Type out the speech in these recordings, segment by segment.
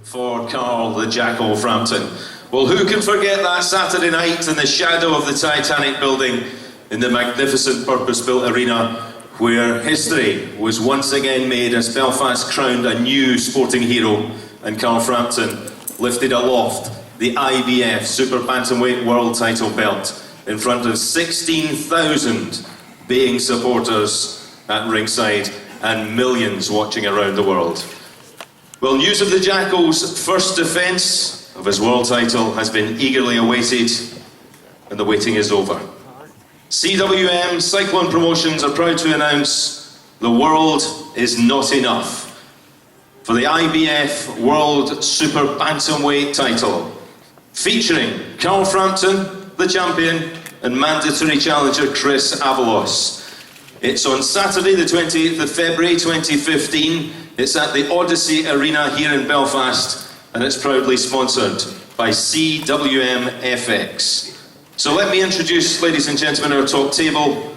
for Carl the Jackal Frampton. Well, who can forget that Saturday night in the shadow of the Titanic building in the magnificent purpose-built arena where history was once again made as Belfast crowned a new sporting hero and Carl Frampton lifted aloft the IBF Super Bantamweight World title belt in front of 16,000 baying supporters at ringside and millions watching around the world. Well, news of the Jackal's first defence of his world title has been eagerly awaited, and the waiting is over. CWM Cyclone Promotions are proud to announce the world is not enough for the IBF World Super Bantamweight title, featuring Carl Frampton, the champion, and mandatory challenger Chris Avalos. It's on Saturday the 28th of February 2015. It's at the Odyssey Arena here in Belfast, and it's proudly sponsored by CWM FX. So let me introduce, ladies and gentlemen, our top table,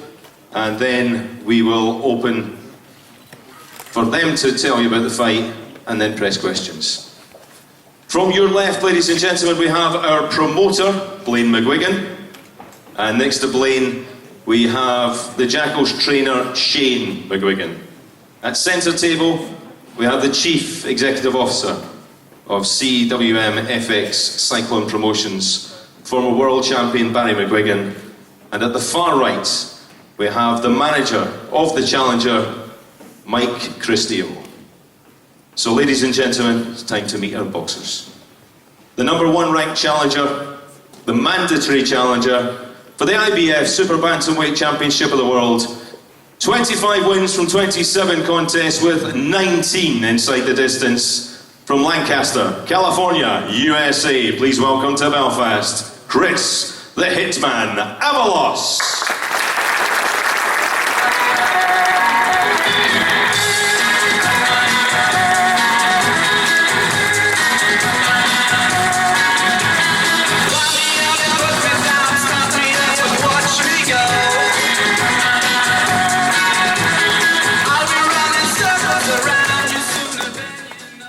and then we will open for them to tell you about the fight, and then press questions. From your left, ladies and gentlemen, we have our promoter, Blaine McGuigan, and next to Blaine, we have the Jackal's trainer, Shane McGuigan. At centre table, we have the Chief Executive Officer of CWM FX Cyclone Promotions, former world champion Barry McGuigan. And at the far right, we have the manager of the challenger, Mike Christio. So ladies and gentlemen, it's time to meet our boxers. The #1 ranked challenger, the mandatory challenger for the IBF Super Bantamweight Championship of the World. 25 wins from 27 contests with 19 inside the distance. From Lancaster, California, USA, please welcome to Belfast, Chris the Hitman Avalos.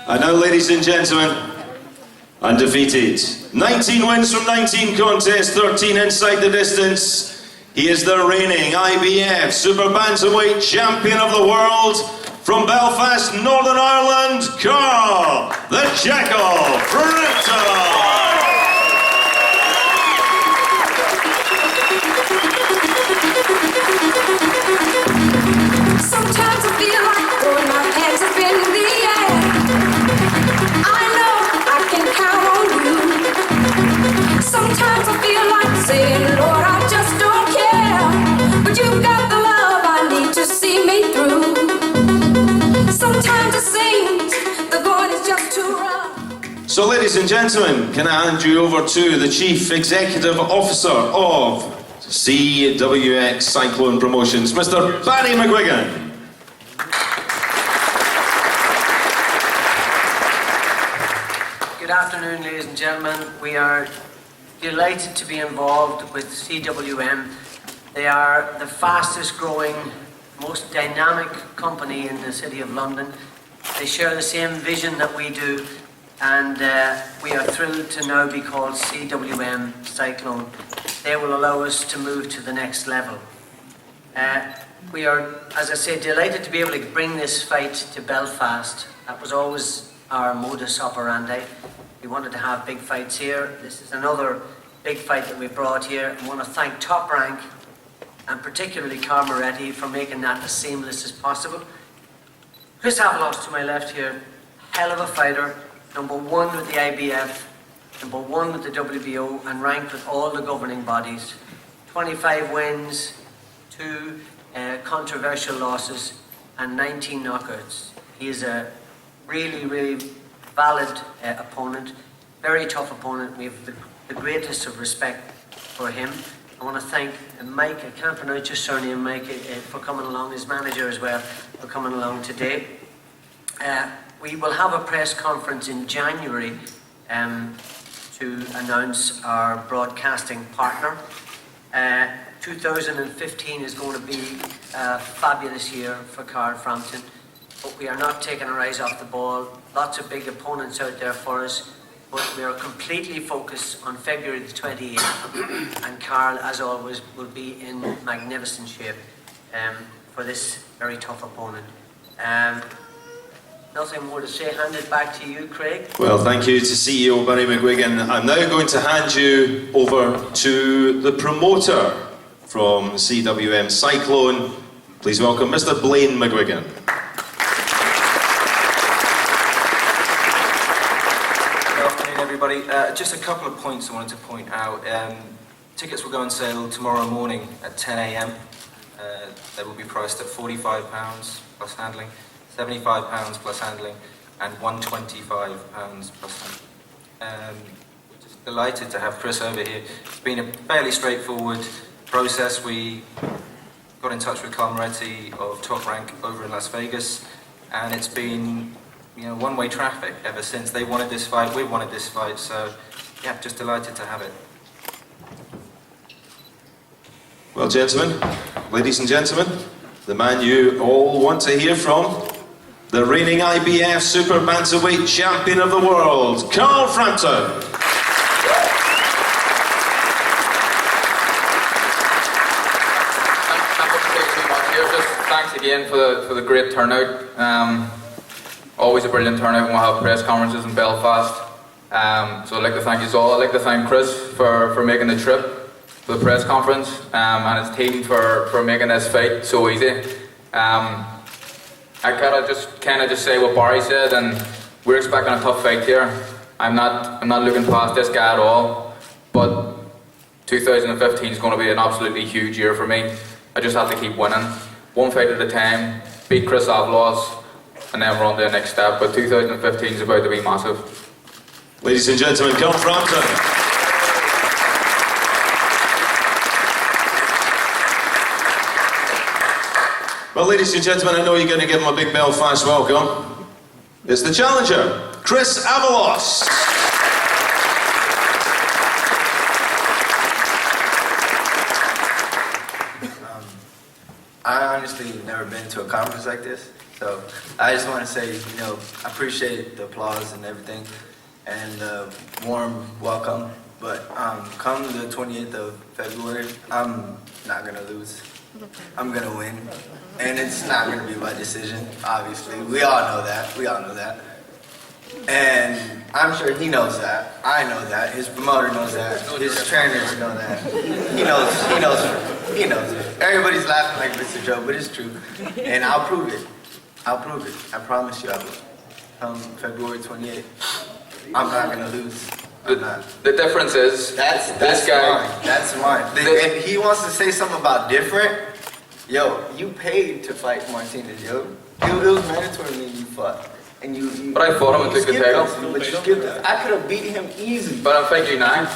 And now, ladies and gentlemen, undefeated. 19 wins from 19 contests, 13 inside the distance. He is the reigning IBF Super Bantamweight Champion of the World from Belfast, Northern Ireland, Carl the Jackal Frampton. Sometimes I feel like throwing my hands up in the air. I know I can count on you. Sometimes I feel like saying, Lord, I just don't care. But you've got the love I need to see me through. Sometimes it seems the going is just too rough. So ladies and gentlemen, can I hand you over to the Chief Executive Officer of CWX Cyclone Promotions, Mr. Barry McGuigan. Good afternoon, ladies and gentlemen. We are delighted to be involved with CWM. They are the fastest growing, most dynamic company in the City of London. They share the same vision that we do, and we are thrilled to now be called CWM Cyclone. They will allow us to move to the next level. We are, as I said, delighted to be able to bring this fight to Belfast. That was always our modus operandi. We wanted to have big fights here. This is another big fight that we brought here. I want to thank Top Rank and particularly Carl Moretti for making that as seamless as possible. Chris Avalos to my left here, hell of a fighter, #1 with the IBF, #1 with the WBO, and ranked with all the governing bodies. 25 wins, 2 controversial losses, and 19 knockouts. He is a really, really valid opponent, very tough opponent. We have the greatest of respect for him. I want to thank Mike, I can't pronounce your surname, Mike, for coming along, his manager as well, for coming along today. We will have a press conference in January to announce our broadcasting partner. 2015 is going to be a fabulous year for Carl Frampton. but we are not taking our eyes off the ball. Lots of big opponents out there for us, but we are completely focused on February the 28th, and Carl, as always, will be in magnificent shape for this very tough opponent. Nothing more to say. Hand it back to you, Craig. Well, thank you to CEO Barry McGuigan. I'm now going to hand you over to the promoter from CWM Cyclone. Please welcome Mr. Blaine McGuigan. Good afternoon, everybody. Just a couple of points I wanted to point out. Tickets will go on sale tomorrow morning at 10 a.m. They will be priced at £45 plus handling, £75 plus handling, and £125 plus handling. Just delighted to have Chris over here. It's been a fairly straightforward process. We got in touch with Carl Moretti of Top Rank over in Las Vegas, and it's been, one-way traffic ever since. They wanted this fight, we wanted this fight, so yeah, just delighted to have it. Well, gentlemen, ladies and gentlemen, the man you all want to hear from, the reigning IBF Super Bantamweight Champion of the World, Carl Frampton. Thanks again for the great turnout. Always a brilliant turnout when we have press conferences in Belfast. So I'd like to thank you all. I'd like to thank Chris for making the trip for the press conference, and his team for making this fight so easy. I gotta just say what Barry said, and we're expecting a tough fight here. I'm not looking past this guy at all, but 2015 is going to be an absolutely huge year for me. I just have to keep winning, one fight at a time, beat Chris Avalos, and then we're on to the next step. But 2015 is about to be massive. Ladies and gentlemen, Carl Frampton. Well, ladies and gentlemen, I know you're going to give him a big Belfast welcome. It's the challenger, Chris Avalos. I honestly have never been to a conference like this, so I just want to say, I appreciate the applause and everything, and the warm welcome, but come the 28th of February, I'm not going to lose. I'm going to win, and it's not going to be by decision, obviously. We all know that. And I'm sure he knows that. I know that. His promoter knows that. His trainers know that. He knows it. Everybody's laughing like it's a joke, but it's true. And I'll prove it. I promise you I will. Come February 28th, I'm not going to lose. The difference is, That's this guy... mine. That's mine. If he wants to say something about different, yo, you paid to fight Martinez, yo. It was mandatory when you fought. And you But I fought him and took the title. But you skipped us. I could have beat him easy. But I'm fighting you now.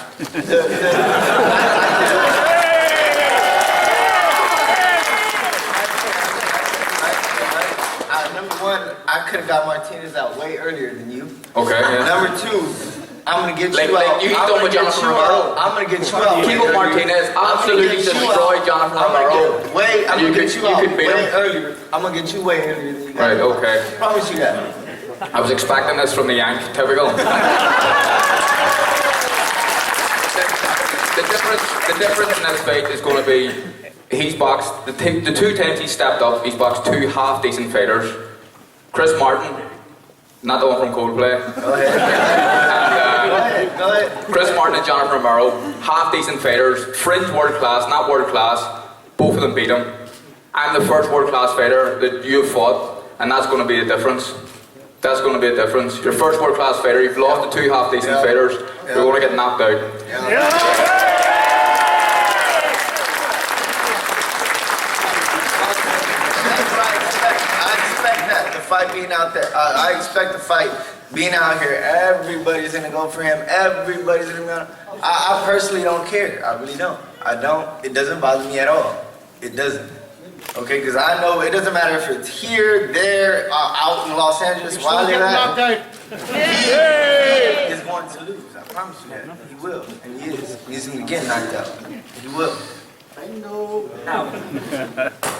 Number one, I could have got Martinez out way earlier than you. Okay, yeah. Number two, I'm gonna get Like you out. you I'm done gonna with get Jonathan you Romero. out. I'm gonna get you out. Kiko Martinez absolutely destroyed Jonathan Romero. I'm gonna get you out could beat way him. earlier. I'm gonna get you way earlier than you got. Right, okay. I promise you that. I was expecting this from the Yank, typical. The difference in this fight is going to be, he's boxed, the two times he stepped up, he's boxed two half-decent fighters. Chris Martin, not the one from Coldplay. Go ahead. Go ahead. Chris Martin and Jonathan Romero, half-decent fighters, fringe world-class, not world-class, both of them beat him. I'm the first world-class fighter that you've fought, and that's going to be a difference. That's going to be a difference. Your first world-class fighter, you've lost to two half-decent fighters, you're going to get knocked out. Fight being out there. I expect the fight being out here. Everybody's gonna go for him. Everybody's gonna go. I personally don't care. I really don't. I don't. It doesn't bother me at all. It doesn't. Okay, because I know it doesn't matter if it's here, there, out in Los Angeles, while they're at. He is going to lose. I promise you that. He will, and he is. He's gonna get knocked out. He will. I know how.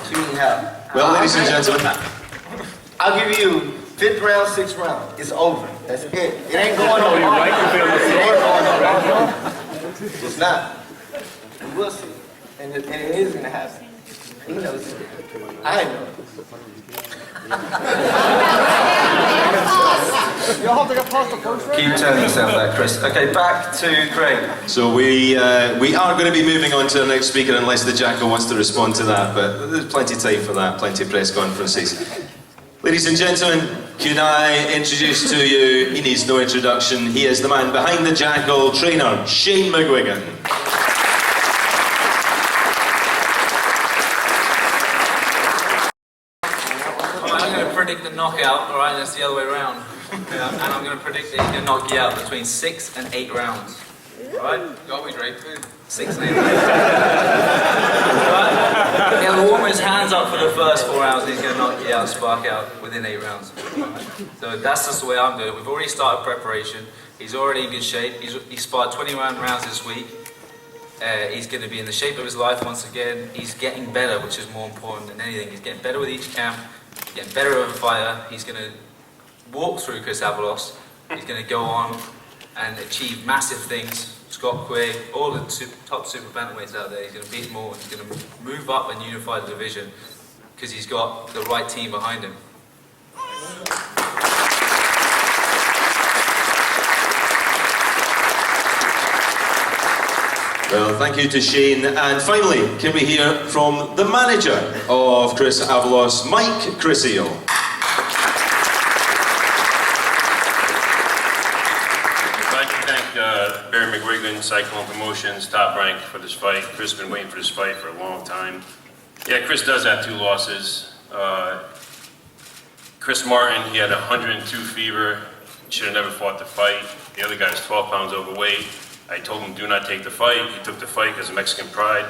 Shooting how. Well, ladies and gentlemen. I'll give you 5th round, 6th round. It's over. That's it. It ain't going on. It ain't going on. It's not. We'll see. And it is going to happen. He knows it. I know. Keep telling yourself that, Chris. Okay, back to Craig. So we are going to be moving on to the next speaker unless the Jackal wants to respond to that, but there's plenty of time for that, plenty of press conferences. Ladies and gentlemen, can I introduce to you, he needs no introduction, he is the man behind the Jackal, trainer Shane McGuigan. I'm going to predict the knockout, alright, that's the other way around. And I'm going to predict that he's going to knock you out between 6 and 8 rounds. Alright? You always right too. 6 and 8 rounds. Right? He'll warm his hands up for the first 4 rounds and he's going to knock you out, spark out within 8 rounds. Right? So that's just the way I'm doing it. We've already started preparation. He's already in good shape. He sparred 21 rounds this week. He's going to be in the shape of his life once again. He's getting better, which is more important than anything. He's getting better with each camp. He's getting better as a fighter. He's going to walk through Chris Avalos. He's going to go on and achieve massive things. Scott Quay, all the top super bantamweights out there. He's going to beat them all. He's going to move up and unify the division because he's got the right team behind him. Well, thank you to Shane. And finally, can we hear from the manager of Chris Avalos, Mike Crisio. I'd like to thank Barry McGuigan, Cyclone Promotions, Top Rank for this fight. Chris has been waiting for this fight for a long time. Yeah, Chris does have 2 losses. Chris Martin, he had 102 fever. Should have never fought the fight. The other guy is 12 pounds overweight. I told him, do not take the fight. He took the fight because of Mexican pride.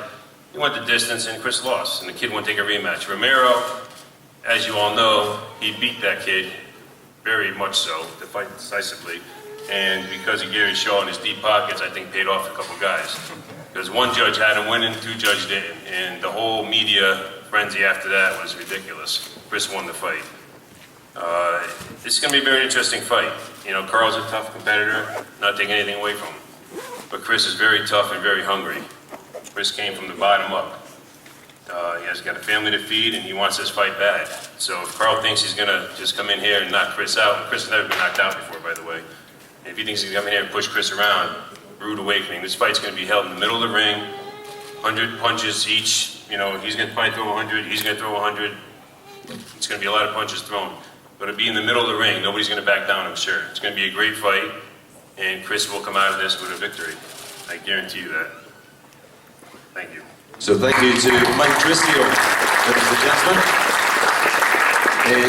He went the distance and Chris lost, and the kid won't take a rematch. Romero, as you all know, he beat that kid, very much so, to fight decisively. And because of Gary Shaw and his deep pockets, I think paid off a couple guys. Because 1 judge had him winning, 2 judges didn't. And the whole media frenzy after that was ridiculous. Chris won the fight. This is going to be a very interesting fight. You know, Carl's a tough competitor, not taking anything away from him. But Chris is very tough and very hungry. Chris came from the bottom up. He has got a family to feed and he wants this fight bad. So if Carl thinks he's going to just come in here and knock Chris out, Chris has never been knocked out before, by the way. And if he thinks he's going to come in here and push Chris around, rude awakening. This fight's going to be held in the middle of the ring, 100 punches each. You know, he's going to probably throw 100, he's going to throw 100. It's going to be a lot of punches thrown. But it'll be in the middle of the ring. Nobody's going to back down, I'm sure. It's going to be a great fight. And Chris will come out of this with a victory. I guarantee you that. Thank you. So thank you to Mike Crisio, ladies and gentlemen.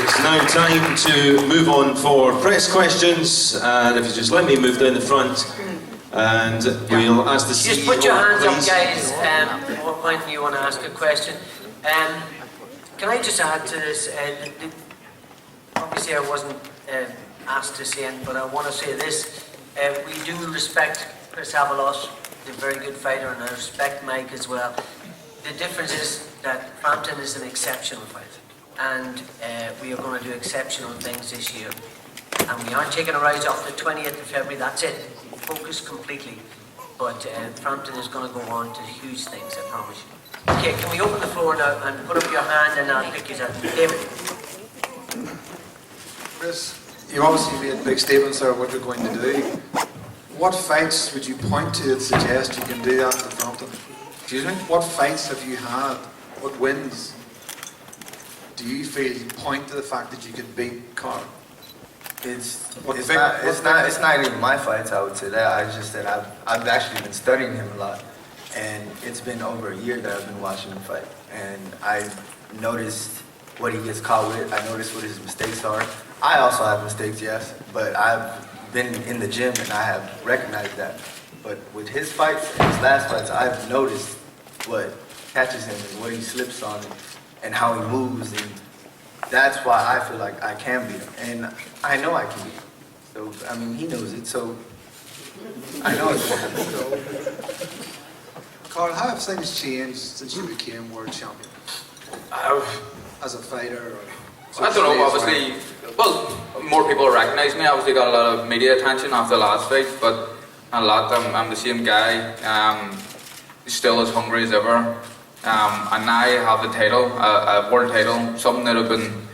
It's now time to move on for press questions. And if you just let me move down the front, and we'll ask the CEO, Just put your hands up, please. guys, at what point you want to ask a question. Can I just add to this? Obviously I wasn't asked to say it, but I want to say this. We do respect Chris Avalos, he's a very good fighter, and I respect Mike as well. The difference is that Frampton is an exceptional fight, and we are going to do exceptional things this year. And we aren't taking our eyes off the 20th of February, that's it. Focus completely. But Frampton is going to go on to huge things, I promise you. Okay, can we open the floor now and put up your hand and I'll pick you up. David. Chris, you obviously made big statements there of what you're going to do. What fights would you point to that suggest you can do that at Frampton? Excuse me? What fights have you had? What wins do you feel point to the fact that you can beat Carl? It's not even my fights, I would say that. I just said I've actually been studying him a lot. And it's been over a year that I've been watching him fight. And I've noticed what he gets caught with. I noticed what his mistakes are. I also have mistakes, yes, but I've been in the gym and I have recognized that. But with his fights and his last fights, I've noticed what catches him and what he slips on and how he moves. And that's why I feel like I can beat him. And I know I can beat him. So, I mean, he knows it, so I know it's going to happen. Carl, how have things changed since you became world champion? As a fighter or I don't know, obviously, well, more people recognize me. Obviously got a lot of media attention after the last fight, but a lot, I'm the same guy, still as hungry as ever. And now I have the title, a world title, something that I've been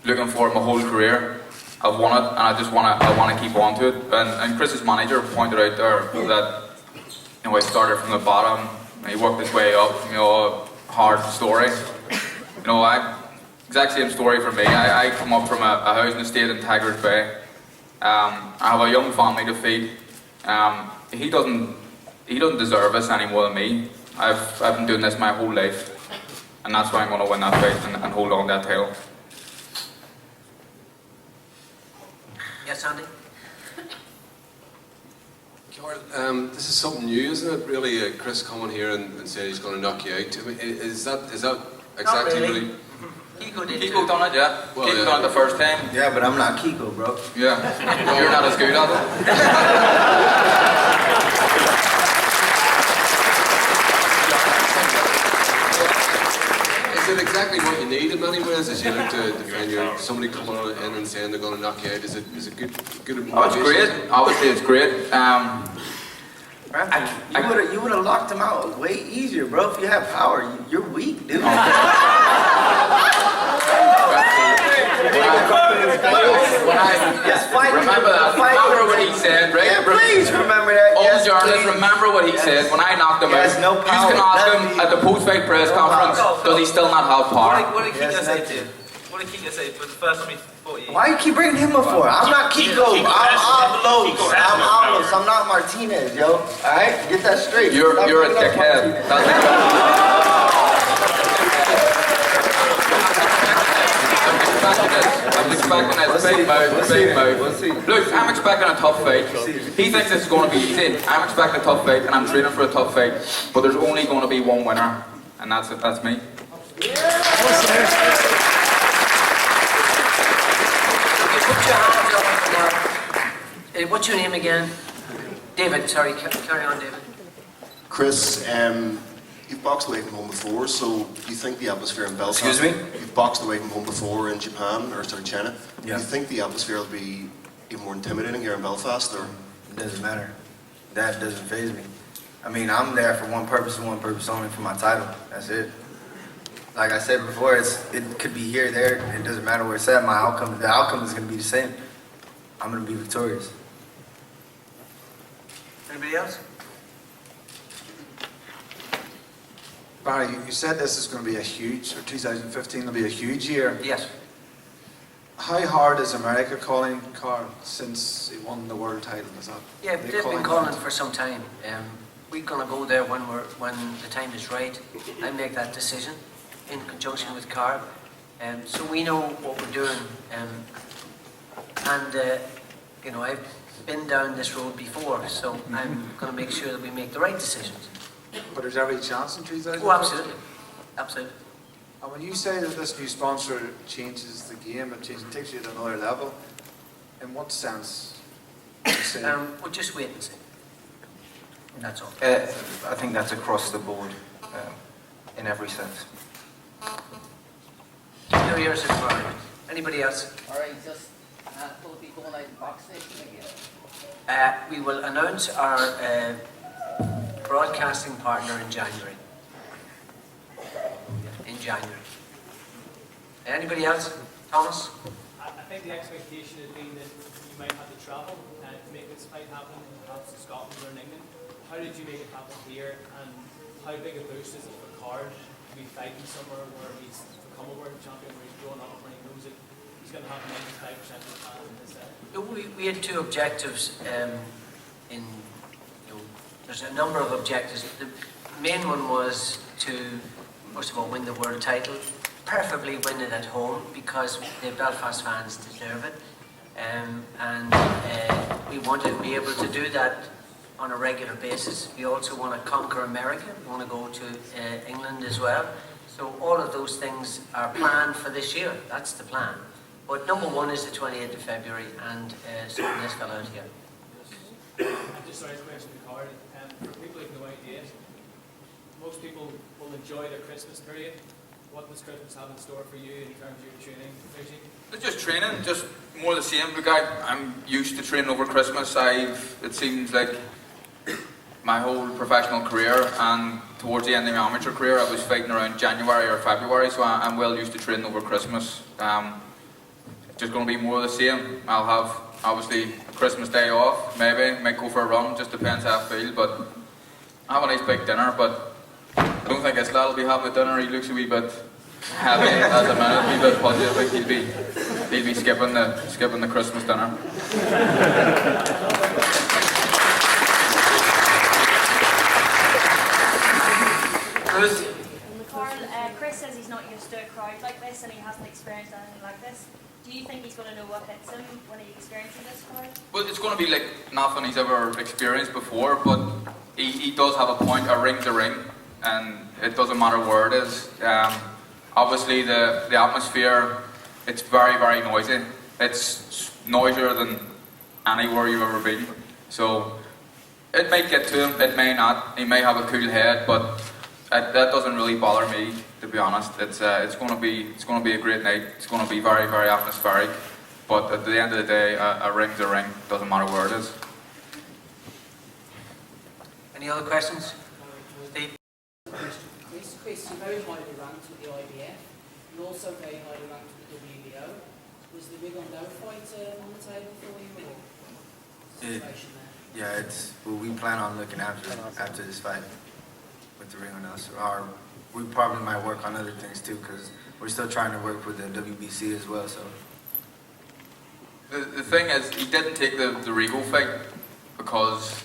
looking for my whole career. I've won it, and I want to keep on to it. And Chris's manager pointed out there that, you know, I started from the bottom, and he worked his way up, you know, a hard story. You know, exact same story for me. I come up from a housing estate in Tigers Bay. I have a young family to feed. He doesn't deserve this any more than me. I've been doing this my whole life, and that's why I'm going to win that fight and hold on to that title. Yes, Andy? Gordon, this is something new, isn't it? Really, Chris coming here and saying he's going to knock you out. I mean, is that exactly Not really. what Kiko done it, yeah. Well, Kiko yeah. done it the first time. Yeah, but I'm not Kiko, bro. Yeah. You're not as good at it. Is it exactly what you need in many ways as you look to defend somebody coming in and saying they're going to knock you out? Is it good? Oh, it's great. Obviously, it's great. You would have locked him out way easier, bro. If you have power, you're weak, dude. Remember that. Remember what he said, right? Yeah, please remember that. All Yes, journalists, please. remember what he said when I knocked him He out. has no You power. can ask him Nothing. at the post-fight press No conference, power. does he still not have power? What did Kiko Yes, say that's to you? What did Kiko say for the first time he fought you? Why you keep bringing him up for? I'm not Kiko. I'm Avalos. I'm Avalos. I'm not Martinez, yo. Alright? Get that straight. You're Stop a bringing up dickhead. Martinez. That's it. I'm expecting this big mouth. Look, I'm expecting a tough fight. He thinks it's going to be easy. I'm expecting a tough fight, and I'm training for a tough fight. But there's only going to be one winner, and that's it. That's me. Okay, put your hands up now. What's your name again? David, sorry, carry on, David. Chris, you've boxed away from home before, so do you think the atmosphere in Belfast... Excuse me? You've boxed away from home before in Japan, or sorry, China. Yeah. Do you think the atmosphere will be even more intimidating here in Belfast, or...? It doesn't matter. That doesn't faze me. I mean, I'm there for one purpose and one purpose only, for my title. That's it. Like I said before, it could be here, there. It doesn't matter where it's at. The outcome is going to be the same. I'm going to be victorious. Anybody else? Barry, you said this is going to be 2015 will be a huge year. Yes. How hard is America calling Carl since he won the world title? Is that? Yeah, they they've been calling calling it? for some time. We're going to go there when the time is right and make that decision in conjunction with Carl. So we know what we're doing. You know, I've been down this road before, so I'm going to make sure that we make the right decisions. But there's every chance in 2015? Oh, absolutely. Absolutely. And when you say that this new sponsor changes the game, takes you to another level, in what sense? would you say? We'll just wait and see. That's all. I think that's across the board, in every sense. New Year's is fine. Anybody else? All right, just will it be going out in box station again? We will announce our broadcasting partner in January. In January. Anybody else? Thomas? I think the expectation has been that you might have to travel to make this fight happen, perhaps in Scotland or in England. How did you make it happen here, and how big a boost is it for Card to be fighting somewhere where he's become a world champion, where he's grown up, where he knows it, he's going to have 95% of the fans in this set? We had two objectives there's a number of objectives. The main one was to, first of all, win the world title, preferably win it at home because the Belfast fans deserve it. We want to be able to do that on a regular basis. We also want to conquer America. We want to go to England as well. So all of those things are planned for this year. That's the plan. But number one is the 28th of February and sorting this fella out here. Just sorry, question to Card. For people who have no idea, most people will enjoy their Christmas period what does Christmas have in store for you in terms of your training regime? It's just training, just more the same. Look, I'm used to training over Christmas. It seems like my whole professional career and towards the end of my amateur career, I was fighting around January or February, so I'm well used to training over Christmas. Just going to be more of the same. I'll have, obviously, Christmas day off, maybe, might go for a run, just depends how I feel, but I have a nice big dinner, but I don't think Isla will be having a dinner. He looks a wee bit heavy at the minute, a wee bit pudgy. I think he'll be skipping the Christmas dinner. Carl, Chris says he's not used to a crowd like this and he hasn't experienced anything like this. Do you think he's going to know what hits him when he experiences this crowd? Well, it's going to be like nothing he's ever experienced before, but he does have a point. A ring's a ring, and it doesn't matter where it is. Obviously, the atmosphere, it's very, very noisy. It's noisier than anywhere you've ever been. So it might get to him, it may not. He may have a cool head, but that doesn't really bother me, to be honest. It's going to be a great night. It's going to be very, very atmospheric. But at the end of the day, a ring's a ring. Doesn't matter where it is. Any other questions? Steve? Chris, you're very highly ranked with the IBF. You're also very highly ranked with the WBO. Was the Rig on Dough fight on the table for you, or situation there? Yeah, it's well, we plan on looking after this fight with the Ring on Us. Or we probably might work on other things too, because we're still trying to work with the WBC as well. So The thing is, he didn't take the Rigo fight because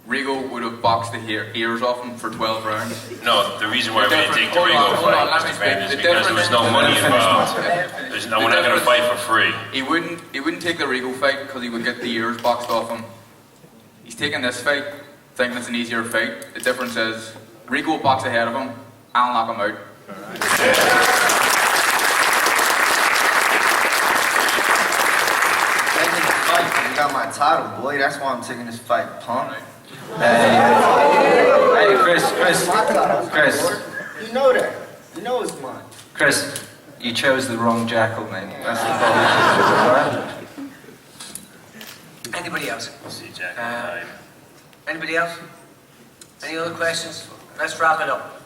Rigo would have boxed the ears off him for 12 rounds. No, the reason why we didn't take the Rigo fight, Mr. Graham, is because there was no money involved. We're not going to fight for free. He wouldn't take the Rigo fight because he would get the ears boxed off him. He's taking this fight, thinking it's an easier fight. The difference is, Rigo will box ahead of him, I'll knock him out. you got my title, boy. That's why I'm taking this fight, punk. Hey, Chris. You know that. You know it's mine. Chris, you chose the wrong jackal, mate. That's the problem. Anybody else? See Jack. Anybody else? Any other questions? Let's wrap it up.